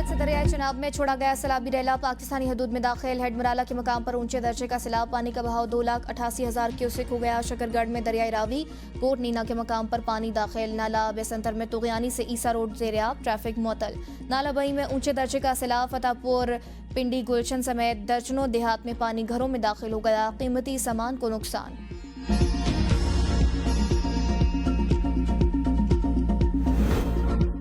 से दरियाई चिनाब में छोड़ा गया सैलाबी रैला पाकिस्तानी हदूद में दाखिल। हेडमराला के मकाम पर ऊंचे दर्जे का सैलाब, पानी का बहाव 2,88,000 क्यूसेक हो गया। शकरगढ़ में दरियाई रावी कोट नीना के मकाम पर पानी दाखिल। नाला बेसंतर में तुगयानी से ईसा रोड ज़ेरियाब, ट्रैफिक मुअत्तल। नाला बई में ऊंचे दर्जे का सैलाब, फतेहपुर पिंडी गुलशन समेत दर्जनों देहात में पानी घरों में दाखिल हो गया। कीमती सामान को नुकसान।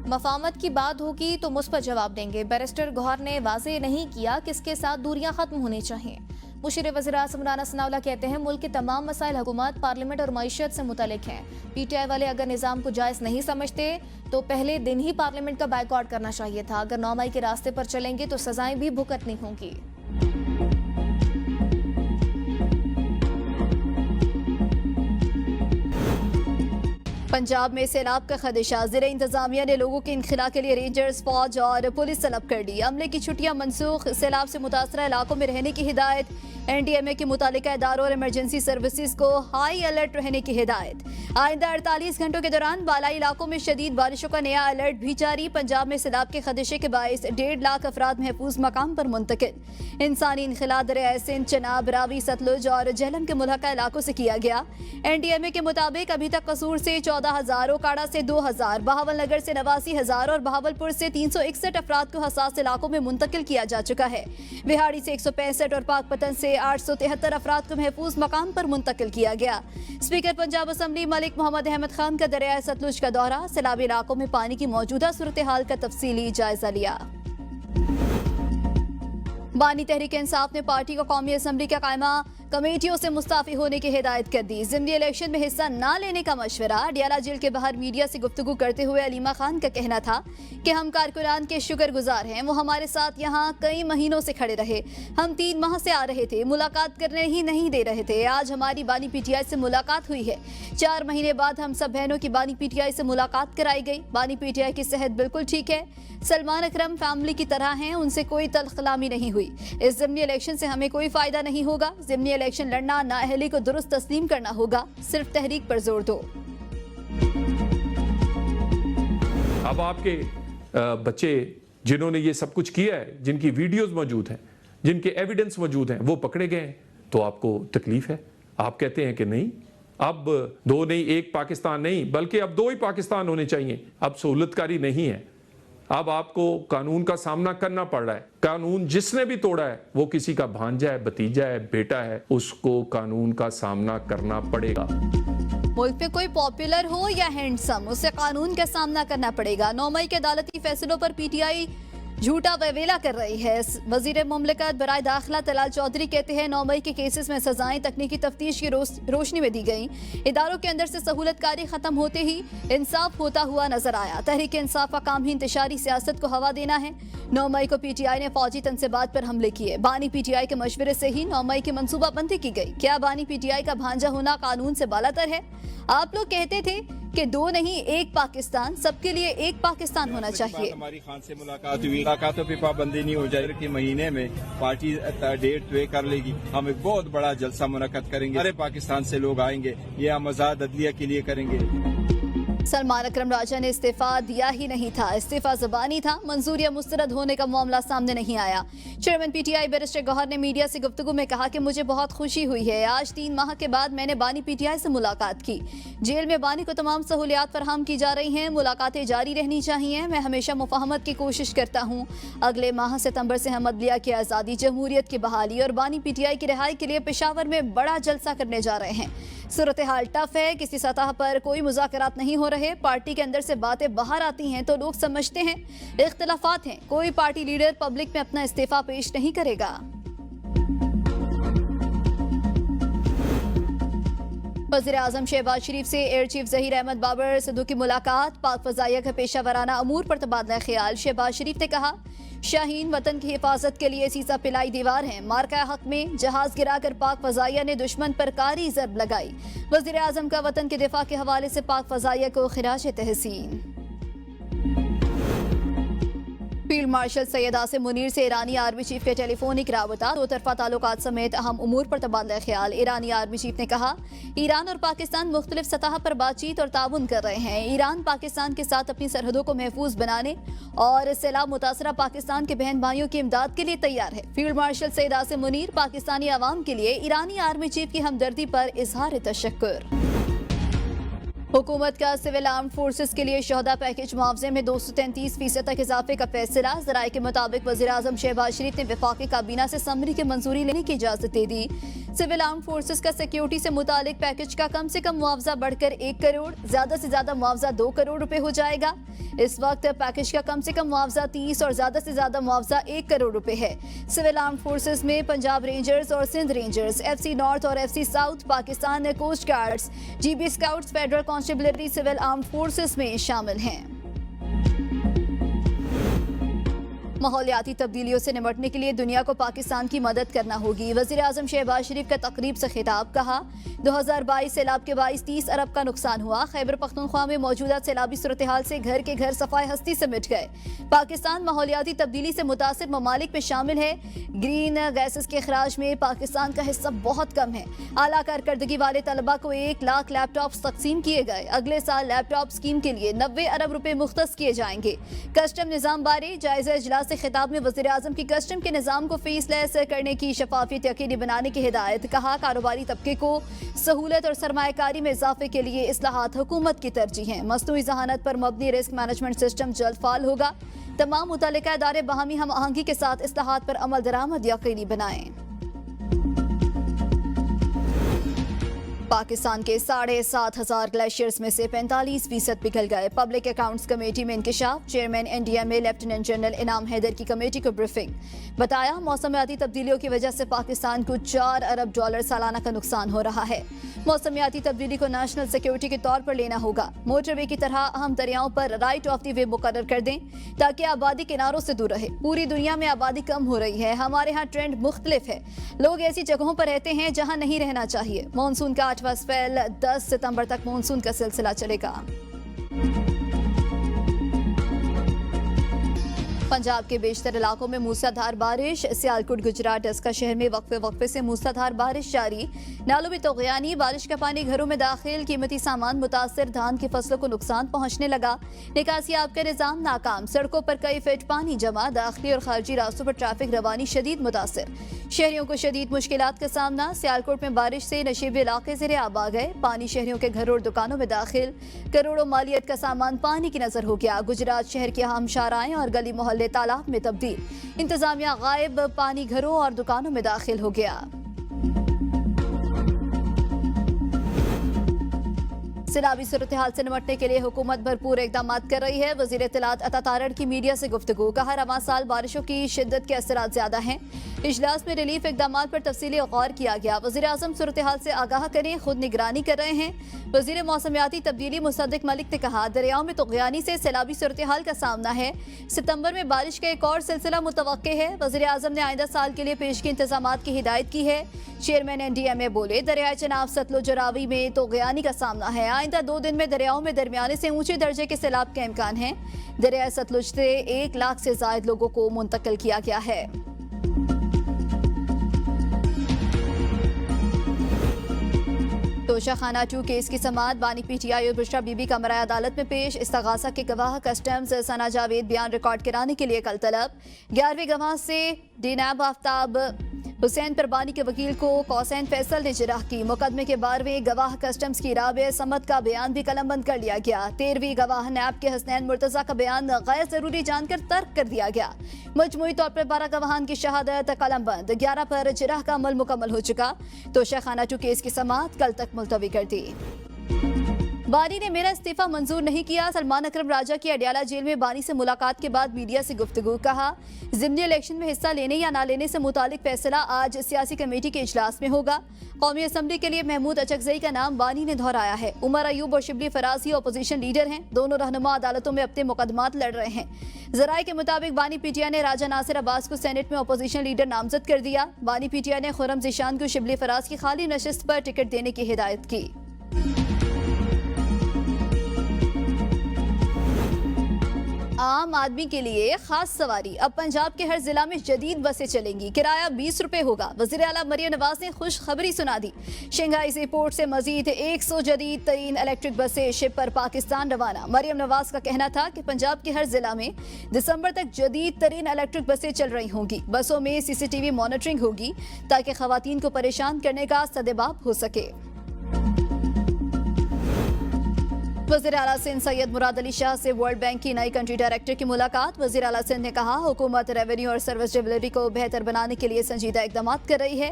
मफामत की बात होगी तो मुस्बत जवाब देंगे। बैरिस्टर गौहर ने वाज़ेह नहीं किया किसके साथ दूरियां खत्म होनी चाहिए। मुशीर वज़ीर-ए-आज़म राना सनाउल्लाह कहते हैं मुल्क के तमाम मसाइल हुकूमत, पार्लियामेंट और मईशत से मुतल्लिक हैं। PTI वाले अगर निज़ाम को जायज़ नहीं समझते तो पहले दिन ही पार्लियामेंट का बाइकआउट करना चाहिए था। अगर 9 मई के रास्ते पर चलेंगे तो सजाएं भी भुगतनी होंगी। पंजाब में सैलाब का खदशा, ज़िले इंतजामिया ने लोगों के इनखला के लिए रेंजर्स, फौज और पुलिस तलब कर दी। अमले की छुट्टियां मनसूख, सैलाब से मुतासरा इलाकों में रहने की हिदायत। NDMA के मुतालिका इदारों और इमरजेंसी सर्विसेज को हाई अलर्ट रहने की हिदायत। आइंदा 48 घंटों के दौरान बालाई इलाकों में शदीद बारिशों का नया अलर्ट भी जारी। पंजाब में सैलाब के खदशे के बायस 1.5 लाख अफराद महफूज मकाम पर मुंतकिल। इंसानी इनखला दरियाए सिंध, चनाब, रावी, सतलुज और झेलम के मुल्हका इलाकों से किया गया। NDMA के मुताबिक अभी तक कसूर से 14,000, ओकाड़ा से 2,000, बहावल नगर से 89,000 और बहावलपुर से 361 अफराद को हसास इलाकों में मुंतकिल किया जा चुका है। बिहाड़ी से 165 और पाकपतन से 873 अफराद को महफूज मकाम पर मुंतकिल किया गया। स्पीकर पंजाब असम्बली मलिक मोहम्मद अहमद खान का दरियाए सतलुज का दौरा, सैलाबी इलाकों में पानी की मौजूदा सूरत हाल का तफसीली जायजा लिया। बानी तहरीक इंसाफ ने पार्टी को कौमी असम्बली का कायमा कमेटियों से मुस्ताफी होने की हिदायत कर दी। ज़िमनी इलेक्शन में हिस्सा न लेने का मशवरा। डियाला जेल के बाहर मीडिया से गुफ्तगू करते हुए अलीमा खान का कहना था कि हम कारकुनान के शुक्रगुजार हैं, वो हमारे साथ यहाँ कई महीनों से खड़े रहे। हम 3 माह से आ रहे थे, मुलाकात करने ही नहीं दे रहे थे। आज हमारी बानी PTI से मुलाकात हुई है। 4 महीने बाद हम सब बहनों की बानी PTI से मुलाकात कराई गई। बानी PTI की सेहत बिल्कुल ठीक है। सलमान अकरम फैमिली की तरह हैं, उनसे कोई तलखलामी नहीं हुई। इस ज़िमनी इलेक्शन से हमें कोई फायदा नहीं होगा। ज़िमनी इलेक्शन लड़ना नाअहली को दुरुस्त तस्लीम करना होगा। सिर्फ तहरीक पर जोर दो। अब आपके बच्चे जिन्होंने ये सब कुछ किया है, जिनकी वीडियोस मौजूद हैं, जिनके एविडेंस मौजूद हैं, वो पकड़े गए हैं, तो आपको तकलीफ है। आप कहते हैं कि नहीं, अब 2 नहीं, 1 पाकिस्तान नहीं, बल्कि अब 2 ही पाकिस्तान होने चाहिए। अब सहूलतकारी नहीं है। अब आपको कानून का सामना करना पड़ रहा है। कानून जिसने भी तोड़ा है वो किसी का भांजा है, भतीजा है, बेटा है, उसको कानून का सामना करना पड़ेगा। मुल्क में कोई पॉपुलर हो या हैंडसम, उसे कानून का सामना करना पड़ेगा। 9 मई के अदालती फैसलों पर PTI झूठा वेवेला कर रही है। वजीर मुमलिकत बराए दाखिला तलाल चौधरी कहते हैं 9 मई के केसेस में सजाएं तकनीकी तफ्तीश की रोशनी में दी गई। इदारों के अंदर से सहूलतकारी खत्म होते ही इंसाफ होता हुआ नजर आया। तहरीक इंसाफ का काम ही इंतशारी सियासत को हवा देना है। 9 मई को PTI ने फौजी तनसीबात पर हमले किए। बानी PTI के मशवरे से ही 9 मई की मनसूबाबंदी की गई। क्या बानी PTI का भांजा होना कानून से बालातर है? आप लोग कहते थे कि 2 नहीं 1 पाकिस्तान, सबके लिए 1 पाकिस्तान होना चाहिए। हमारी खान से मुलाकात हुई, मुलाकातों पर पाबंदी नहीं हो जाए कि महीने में पार्टी डेट तय कर लेगी। हम एक बहुत बड़ा जलसा मुनक्कद करेंगे, सारे पाकिस्तान से लोग आएंगे। ये हम आजाद अदलिया के लिए करेंगे। सलमान अकरम राजा ने इस्तीफा दिया ही नहीं था, इस्तीफा ज़बानी था। मंजूर या मुस्तरद होने का मामला सामने नहीं आया। चेयरमैन PTI बैरिस्टर गौहर ने मीडिया से गुफ्तगू में कहा कि मुझे बहुत खुशी हुई है। आज 3 माह के बाद मैंने बानी PTI से मुलाकात की। जेल में बानी को तमाम सहूलियात फराहम की जा रही हैं। मुलाकातें जारी रहनी चाहिए। मैं हमेशा मुफाहमत की कोशिश करता हूँ। अगले माह सितंबर से हम अदलिया की आज़ादी, जमहूरियत की बहाली और बानी PTI की रिहाई के लिए पेशावर में बड़ा जलसा करने जा रहे हैं। सूरत हाल टफ है, किसी सतह पर कोई मुज़ाकरात नहीं हो रहे। पार्टी के अंदर से बातें बाहर आती हैं तो लोग समझते हैं इख्तिलाफात हैं। कोई पार्टी लीडर पब्लिक में अपना इस्तीफा पेश नहीं करेगा। वज़ीर-ए-आज़म शहबाज शरीफ से एयर चीफ ज़हीर अहमद बाबर सिद्धू की मुलाकात। पाक फ़ज़ाइया का पेशा वराना अमूर पर तबादला ख्याल। शहबाज शरीफ ने कहा शाहीन वतन की हिफाजत के लिए सीसा पिलाई दीवार है। मार्का हक में जहाज गिराकर पाक फ़ज़ाइया ने दुश्मन पर कारी ज़रब लगाई। वज़ीर-ए-आज़म का वतन के दिफा के हवाले से पाक फ़ज़ाइया को खिराज तहसीन। फील्ड मार्शल सैयद आसिम मुनीर से ईरानी आर्मी चीफ के टेलीफोनिक राबता, दो तरफा ताल्लुकात समेत अहम उमूर पर तबादला ख्याल। ईरानी आर्मी चीफ ने कहा, ईरान और पाकिस्तान मुख्तलिफ सतह पर बातचीत और ताउन कर रहे हैं। ईरान पाकिस्तान के साथ अपनी सरहदों को महफूज बनाने और सैलाब मुतासरा पाकिस्तान के बहन भाइयों की इमदाद के लिए तैयार है। फील्ड मार्शल सैयद आसिम मुनीर पाकिस्तानी अवाम के लिए ईरानी आर्मी चीफ की हमदर्दी पर इजहार तशक्कुर। हुकूमत का सिविल आर्म फोर्सेस के लिए शोहदा पैकेज मुआवजे में 233% तक इजाफे का फैसला। ज़राए के मुताबिक वज़ीर आज़म शहबाज शरीफ ने वफाकी काबीना से समरी की मंजूरी लेने की इजाजत दे दी। सिविल आर्म फोर्सेस का सिक्योरिटी से मुतालिक पैकेज का कम से कम मुआवजा बढ़कर 1 करोड़, ज्यादा से ज्यादा मुआवजा 2 करोड़ रुपए हो जाएगा। इस वक्त पैकेज का कम से कम मुआवजा 30 और ज्यादा से ज्यादा मुआवजा 1 करोड़ रुपए है। सिविल आर्म फोर्सेस में पंजाब रेंजर्स और सिंध रेंजर्स, FC नॉर्थ और FC south, Pakistan coast guards, GB scouts, federal constabulary civil arm forces में शामिल हैं। माहौलियाती तब्दीलियों से निपटने के लिए दुनिया को पाकिस्तान की मदद करना होगी। वज़ीर आज़म शहबाज शरीफ का तकरीब से खिताब। कहा, 2022 सैलाब के बाइस 30 अरब का नुकसान हुआ। खैबर पख्तूनख्वा में मौजूदा सैलाबी सूरत हाल से घर के घर सफाई हस्ती से मिट गए। पाकिस्तान माहौलियाती तब्दीली से मुतासिर ममालिक में शामिल है। ग्रीन गैसेस के अखराज में पाकिस्तान का हिस्सा बहुत कम है। आला कारकर्दगी वाले तलबा को 1 लाख लैपटॉप तकसीम किए गए। अगले साल लैपटॉप स्कीम के लिए 90 अरब रुपए मुख्तस किए जाएंगे। कस्टम निज़ाम बारे जायजा इजलास से खिताब में वज़ीर आज़म की कस्टम के निज़ाम को फीसलेस करने की शफाफियत यकीनी बनाने की हिदायत। कहा, कारोबारी तबके को सहूलत और सरमायाकारी में इजाफे के लिए इस्लाहात हुकूमत की तरजीह है। मसनूई ज़हानत पर मबनी रिस्क मैनेजमेंट सिस्टम जल्द फाल होगा। तमाम मुतल्लिका इदारे बाहमी हम आहंगी के साथ इस्लाहात पर अमल दरामद यकीनी बनाएं। पाकिस्तान के 7,500 ग्लेशियर्स में से 45% पिघल गए। पब्लिक अकाउंट्स कमेटी में इंकशाफ। चेयरमैन NDMA लेफ्टिनेंट जनरल इनाम हैदर की कमेटी को ब्रीफिंग। बताया, मौसमियाती तब्दीलियों की वजह से पाकिस्तान को $4 अरब सालाना का नुकसान हो रहा है। मौसमियाती तब्दीली को नेशनल सिक्योरिटी के तौर पर लेना होगा। मोटरवे की तरह अहम दरियाओं पर राइट ऑफ द वे मुकर्रर कर दें ताकि आबादी किनारों से दूर रहे। पूरी दुनिया में आबादी कम हो रही है, हमारे यहाँ ट्रेंड मुख्तलिफ है। लोग ऐसी जगहों पर रहते हैं जहाँ नहीं रहना चाहिए। मानसून का 8वां स्पेल 10 सितंबर तक मानसून का सिलसिला चलेगा। पंजाब के बेशतर इलाकों में मूसलाधार बारिश। सियालकोट, गुजरात, डस्का शहर में वक्फे से मूसलाधार बारिश जारी। नालों में तोग़यानी, बारिश का पानी घरों में दाखिल, कीमती सामान मुतासर, धान की फसलों को नुकसान पहुंचने लगा। निकासी आब का निज़ाम नाकाम, सड़कों पर कई फीट पानी जमा। दाखिली और खारजी रास्तों पर ट्रैफिक रवानी शदीद मुतासर, शहरियों को शदीद मुश्किलात का सामना। सियालकोट में बारिश से नशीबे इलाके ज़ेरे आब आ गए। पानी शहरियों के घरों और दुकानों में दाखिल, करोड़ों मालियत का सामान पानी की नजर हो गया। गुजरात शहर के अहम शाहराएं और गली मोहल्ले तालाब में तब्दील, इंतजामिया गायब, पानी घरों और दुकानों में दाखिल हो गया। सैलाबी सूरत हाल से निपटने के लिए हुकूमत भरपूर इकदाम कर रही है। वज़ीर इत्तलात अता तारड़ की मीडिया से गुफ्तगू। कहा, रवां साल बारिशों की शिद्दत के असरात ज्यादा हैं। इजलास में रिलीफ इकदाम पर तफसीली गौर किया गया। वज़ीर आज़म सूरत हाल से आगाह करें, खुद निगरानी कर रहे हैं। वज़ीर मौसमियाती तब्दीली मुसद्दिक मलिक ने कहा, दरियाओं में तोग़यानी से सैलाबी सूरत हाल का सामना है। सितंबर में बारिश का एक और सिलसिला मुतवक्के है। वज़ीर आज़म ने आइंदा साल के लिए पेशगी इंतजामात की हिदायत की है। चेयरमैन NDMA बोले, दरियाए चनाब, सतलुज, रावी में तोग़यानी का सामना है। आइंदा 2 दिन में दरियाओं में दरमियाने से ऊंचे दर्जे के सैलाब के इम्कान है। दरियाए सतलुज से 1 लाख से जायद लोगों को मुंतकिल किया गया है। तोशाखाना 2 केस की समाअत। बानी PTI और बुशरा बीबी का मराया अदालत में पेश। इस्तगासा के गवाह कस्टम्स सना जावेद बयान रिकॉर्ड कराने के लिए कल तलब। 11वें गवाह से डीनाब आफ्ताब हुसैन पर बानी के वकील को कौसैन फैसल ने जिरह की। मुकदमे के 12वें गवाह कस्टम्स की राबे समद का बयान भी कलमबंद कर लिया गया। 13वीं गवाह नैब के हसनैन मुर्तजा का बयान गैर जरूरी जानकर तर्क कर दिया गया। मजमूई तौर पर 12 गवाहान की शहादत कलमबंद। 11 पर जिरह का अमल मुकम्मल हो चुका। तोशाखाना 2 केस की समाअत कल तक मुलतवी कर दी। बानी ने मेरा इस्तीफा मंजूर नहीं किया। सलमान अकरम राजा की अडयाला जेल में बानी से मुलाकात के बाद मीडिया से गुफ्तगू। कहा, ज़िमनी इलेक्शन में हिस्सा लेने या ना लेने से मुतालिक फैसला आज सियासी कमेटी के इजलास में होगा। कौमी असम्बली के लिए महमूद अचकजई का नाम बानी ने दोहराया है। उमर अयूब और शिबली फराज ही अपोजिशन लीडर हैं। दोनों रहनुमा अदालतों में अपने मुकदमात लड़ रहे हैं। ज़राए के मुताबिक बानी PTI ने राजा नासिर अब्बास को सेनेट में अपोजिशन लीडर नामजद कर दिया। बानी PTI ने खुर्रम ज़ीशान को शिबली फराज की खाली नशिस्त पर टिकट देने की हिदायत की। आम आम आदमी के लिए खास सवारी। अब पंजाब के हर जिला में जदीद बसें चलेंगी, किराया 20 रुपए होगा। वज़ीर आला मरियम नवाज ने खुशखबरी सुना दी। शंघाई एयरपोर्ट से मजीद 100 जदीद तरीन इलेक्ट्रिक बसें शिप पर पाकिस्तान रवाना। मरियम नवाज का कहना था कि पंजाब के हर जिला में दिसंबर तक जदीद तरीन इलेक्ट्रिक बसें चल रही होंगी। बसों में CCTV मॉनिटरिंग होगी ताकि खवातीन को परेशान करने का सदेबाब हो सके। वज़ीर आला सिंध सैयद मुराद अली शाह से वर्ल्ड बैंक की नई कंट्री डायरेक्टर की मुलाकात। वज़ीर आला सिंध ने कहा, हुकूमत रेवेन्यू और सर्विस डिलीवरी को बेहतर बनाने के लिए संजीदा इकदाम कर रही है।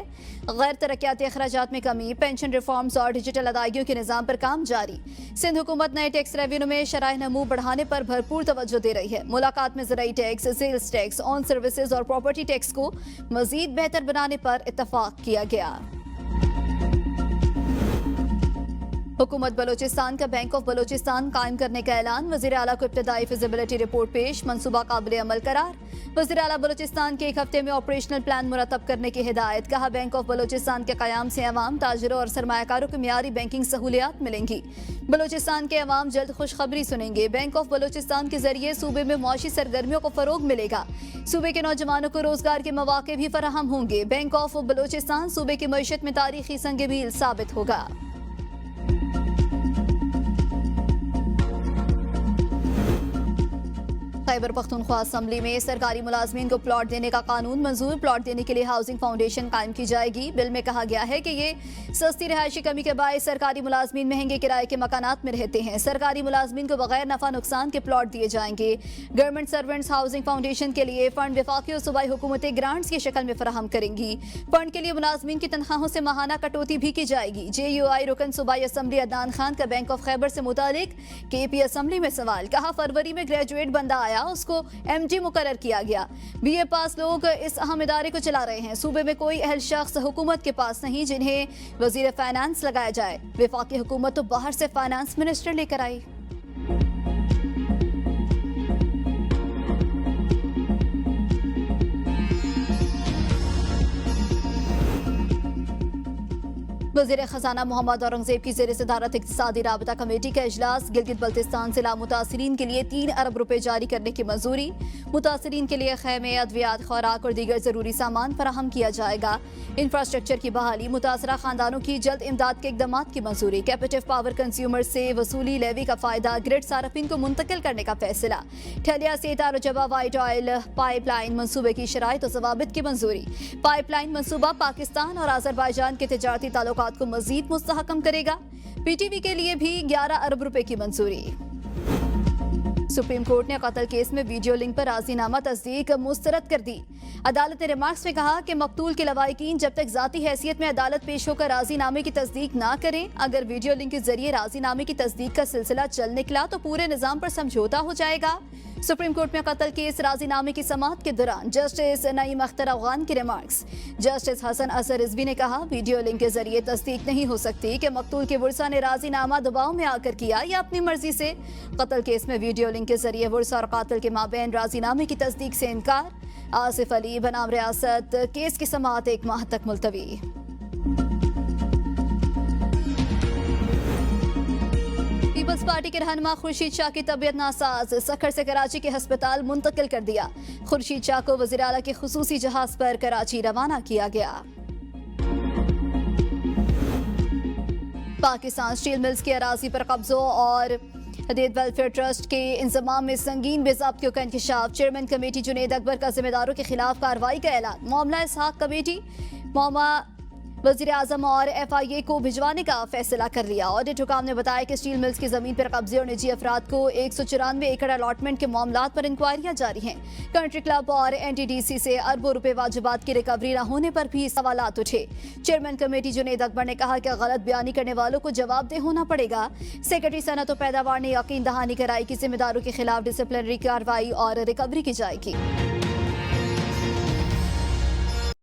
गैर तरक्याती अखराजात में कमी, पेंशन रिफॉर्म्स और डिजिटल अदायगियों के निज़ाम पर काम जारी। सिंध हुकूमत नए टैक्स रेवेन्यू में शराह नमू बढ़ाने पर भरपूर तवज्जो दे रही है। मुलाकात में ज़राई tax, sales tax, on services और प्रॉपर्टी टैक्स को मजीद बेहतर बनाने पर इत्तफाक किया गया। हुकूमत बलोचिस्तान का बैंक ऑफ बलोचिस्तान कायम करने का ऐलान। वज़ीर आला को इब्तदाई फिजिबिलिटी रिपोर्ट पेश, मंसूबा काबिल अमल करार। वज़ीर आला बलोचिस्तान के एक हफ्ते में ऑपरेशनल प्लान मुरतब करने की हिदायत। कहा, बैंक ऑफ बलोचिस्तान के क़याम से अवाम, ताजिरों और सरमायाकारों को मियारी बैंकिंग सहूलियात मिलेंगी। बलोचिस्तान के अवाम जल्द खुशखबरी सुनेंगे। बैंक ऑफ बलोचिस्तान के जरिए सूबे में मुआशी सरगर्मियों को फरोग मिलेगा। सूबे के नौजवानों को रोजगार के मौके भी फराहम होंगे। बैंक ऑफ बलोचिस्तान सूबे की मईशत में तारीखी संग मील साबित होगा। खैबर पख्तूनख्वा असम्बली में सरकारी मुलाजमीन को प्लॉट देने का कानून मंजूर। प्लॉट देने के लिए हाउसिंग फाउंडेशन कायम की जाएगी। बिल में कहा गया है कि ये सस्ती रिहायशी कमी के बायस सरकारी मुलाजमीन महंगे किराए के मकानात में रहते हैं। सरकारी मुलाजमीन को बगैर नफा नुकसान के प्लॉट दिए जाएंगे। गवर्नमेंट सर्वेंट्स हाउसिंग फाउंडेशन के लिए फंड वफाकी और सूबाई हुकूमतें ग्रांट्स की शक्ल में फराहम करेंगी। फंड के लिए मुलाजमीन की तनख्वाहों से माहाना कटौती भी की जाएगी। JUI रुकन सूबाई असम्बली अदनान खान का बैंक ऑफ खैबर से मुतालिक KP असम्बली में सवाल। कहा, फरवरी में ग्रेजुएट बंदा आया, उसको MD मुकर्रर किया गया। BA पास लोग इस अहम इदारे को चला रहे हैं। सूबे में कोई अहल शख्स हुकूमत के पास नहीं जिन्हें वजीर फाइनेंस लगाया जाए। वफाकी हुकूमत तो बाहर से फाइनेंस मिनिस्टर लेकर आई। वज़ीर ख़जाना मोहम्मद औरंगज़ेब की ज़ेर सदारत इक़्तिसादी राबता कमेटी का इजलास। गिलगित बल्तिस्तान जिला मुतासिरीन के लिए 3 अरब रुपए जारी करने की मंजूरी। मुतासिरीन के लिए खैमे, अद्वियात, खुराक और दीगर ज़रूरी सामान फराहम किया जाएगा। इंफ्रास्ट्रक्चर की बहाली, मुतासरा खानदानों की जल्द इमदाद के इक़दाम की मंजूरी। कैपेटिव पावर कंज्यूमर से वसूली लेवी का फ़ायदा ग्रिड सारफिन को मुंतकिल करने का फैसला। ठलिया से तारुजबा वाइट ऑयल पाइपलाइन मनसूबे की शराइत और ज़वाबित की मंजूरी। पाइपलाइन मनसूबा पाकिस्तान और आज़रबाईजान के तिजारती ताल्लुकात को मजीद मुस्तहकम करेगा। PTV के लिए भी 11 अरब रुपए की मंजूरी। सुप्रीम कोर्ट ने कत्ल केस में वीडियो लिंक पर राजीनामा तस्दीक मुस्तरद कर दी। अदालत ने रिमार्क्स में कहा कि मकतूल के लवाहिकीन जब तक जाती हैसियत में अदालत पेश होकर राजीनामे की तस्दीक ना करें, अगर वीडियो लिंक के जरिए राजीनामे की तस्दीक का सिलसिला चल निकला तो पूरे निजाम पर समझौता हो जाएगा। सुप्रीम कोर्ट में कत्ल केस राजीनामे की समाअत के दौरान जस्टिस नईम अख्तर अफगान की रिमार्क्स। जस्टिस हसन असर रिजवी ने कहा, वीडियो लिंक के जरिए तस्दीक नहीं हो सकती कि मकतूल के वर्सा ने राजीनामा दबाव में आकर किया या अपनी मर्जी से। कत्ल केस में वीडियो लिंक के जरिए वर्सा और कातिल के माबैन राजीनामे की तस्दीक से इनकार। आसिफ अली बनाम रियासत, केस की समाअत 1 माह तक मुलतवी। पीपल्स पार्टी के रहनुमा खुर्शीद शाह की तबीयत नासाज, सखर से कराची के अस्पताल मुंतकिल कर दिया। खुर्शीद शाह को वज़ीर आला के खुसूसी जहाज पर कराची रवाना किया गया। पाकिस्तान स्टील मिल्स की अराजी पर कब्जों और हदीद वेलफेयर ट्रस्ट के इंतजाम में संगीन बेज़ाब्तियों का इंकशाफ। चेयरमैन कमेटी जुनेद अकबर का जिम्मेदारों के खिलाफ कार्रवाई का ऐलान। मामला इसहाक कमेटी मामा वज़ीर आज़म और FIA को भिजवाने का फैसला कर लिया। ऑडिट हुकाम ने बताया कि स्टील मिल्स की जमीन पर कब्जे और निजी अफराद को 194 एकड़ अलॉटमेंट के मामलात पर इंक्वायरियां जारी हैं। कंट्री क्लब और NTDC से अरबों रुपए वाजिबात की रिकवरी न होने पर भी सवालात उठे। चेयरमैन कमेटी जुनेद अकबर ने कहा कि गलत बयानी करने वालों को जवाबदेह होना पड़ेगा। सेक्रेटरी सनत और पैदावार ने यकीन दहानी कराई कि जिम्मेदारों के खिलाफ डिसिप्लिनरी कार्रवाई और रिकवरी की जाएगी।